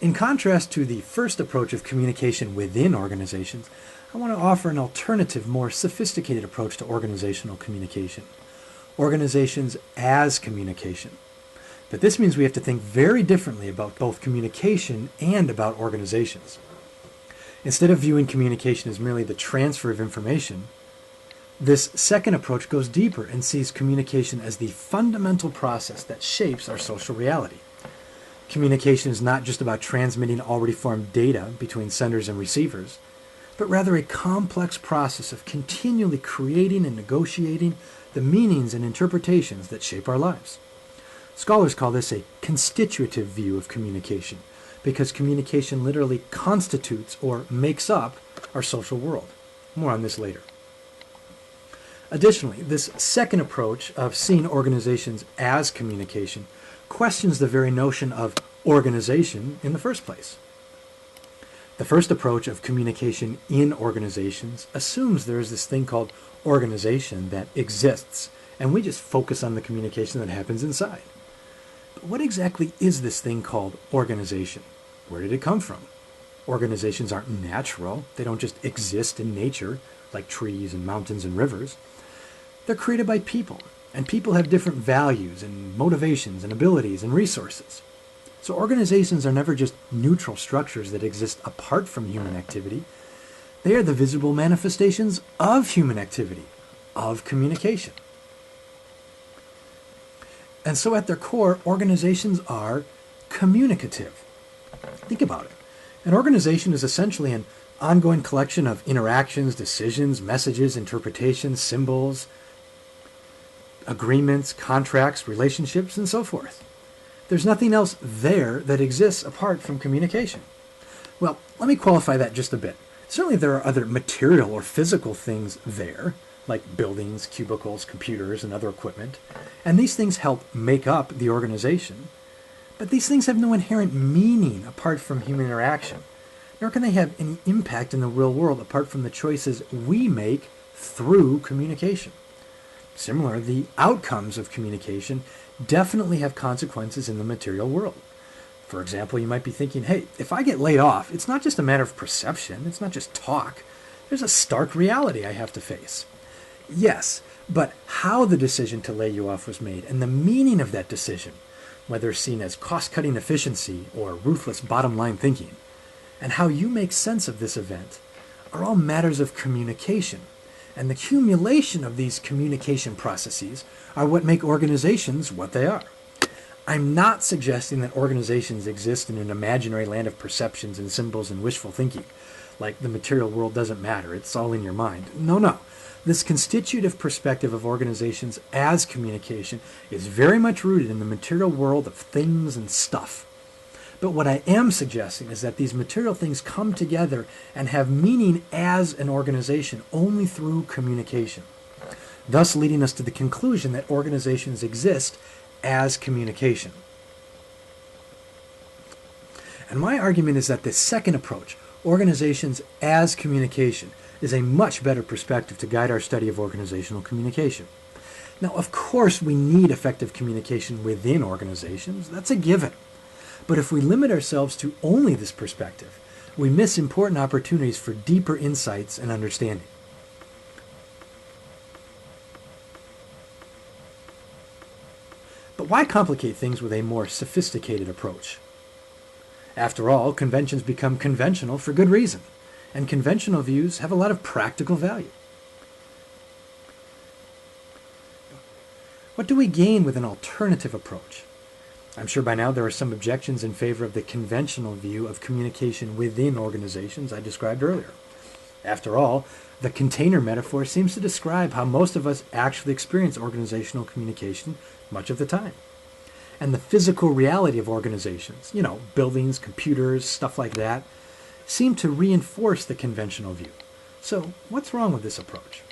In contrast to the first approach of communication within organizations, I want to offer an alternative, more sophisticated approach to organizational communication. Organizations as communication. But this means we have to think very differently about both communication and about organizations. Instead of viewing communication as merely the transfer of information, this second approach goes deeper and sees communication as the fundamental process that shapes our social reality. Communication is not just about transmitting already formed data between senders and receivers, but rather a complex process of continually creating and negotiating the meanings and interpretations that shape our lives. Scholars call this a constitutive view of communication, because communication literally constitutes or makes up our social world. More on this later. Additionally, this second approach of seeing organizations as communication questions the very notion of organization in the first place. The first approach of communication in organizations assumes there is this thing called organization that exists, and we just focus on the communication that happens inside. But what exactly is this thing called organization? Where did it come from? Organizations aren't natural. They don't just exist in nature like trees and mountains and rivers. They're created by people, and people have different values and motivations and abilities and resources. So organizations are never just neutral structures that exist apart from human activity. They are the visible manifestations of human activity, of communication. And so at their core, organizations are communicative. Think about it. An organization is essentially an ongoing collection of interactions, decisions, messages, interpretations, symbols, agreements, contracts, relationships, and so forth. There's nothing else there that exists apart from communication. Well, let me qualify that just a bit. Certainly there are other material or physical things there, like buildings, cubicles, computers, and other equipment, and these things help make up the organization. But these things have no inherent meaning apart from human interaction, nor can they have any impact in the real world apart from the choices we make through communication. Similar, the outcomes of communication definitely have consequences in the material world. For example, you might be thinking, hey, if I get laid off, it's not just a matter of perception, it's not just talk. There's a stark reality I have to face. Yes, but how the decision to lay you off was made and the meaning of that decision, whether seen as cost-cutting efficiency or ruthless bottom-line thinking, and how you make sense of this event, are all matters of communication. And the accumulation of these communication processes are what make organizations what they are. I'm not suggesting that organizations exist in an imaginary land of perceptions and symbols and wishful thinking, like the material world doesn't matter, it's all in your mind. No. This constitutive perspective of organizations as communication is very much rooted in the material world of things and stuff. But what I am suggesting is that these material things come together and have meaning as an organization only through communication, thus leading us to the conclusion that organizations exist as communication. And my argument is that the second approach, organizations as communication, is a much better perspective to guide our study of organizational communication. Now, of course, we need effective communication within organizations. That's a given. But if we limit ourselves to only this perspective, we miss important opportunities for deeper insights and understanding. But why complicate things with a more sophisticated approach? After all, conventions become conventional for good reason, and conventional views have a lot of practical value. What do we gain with an alternative approach? I'm sure by now there are some objections in favor of the conventional view of communication within organizations I described earlier. After all, the container metaphor seems to describe how most of us actually experience organizational communication much of the time. And the physical reality of organizations, buildings, computers, stuff like that, seem to reinforce the conventional view. So what's wrong with this approach?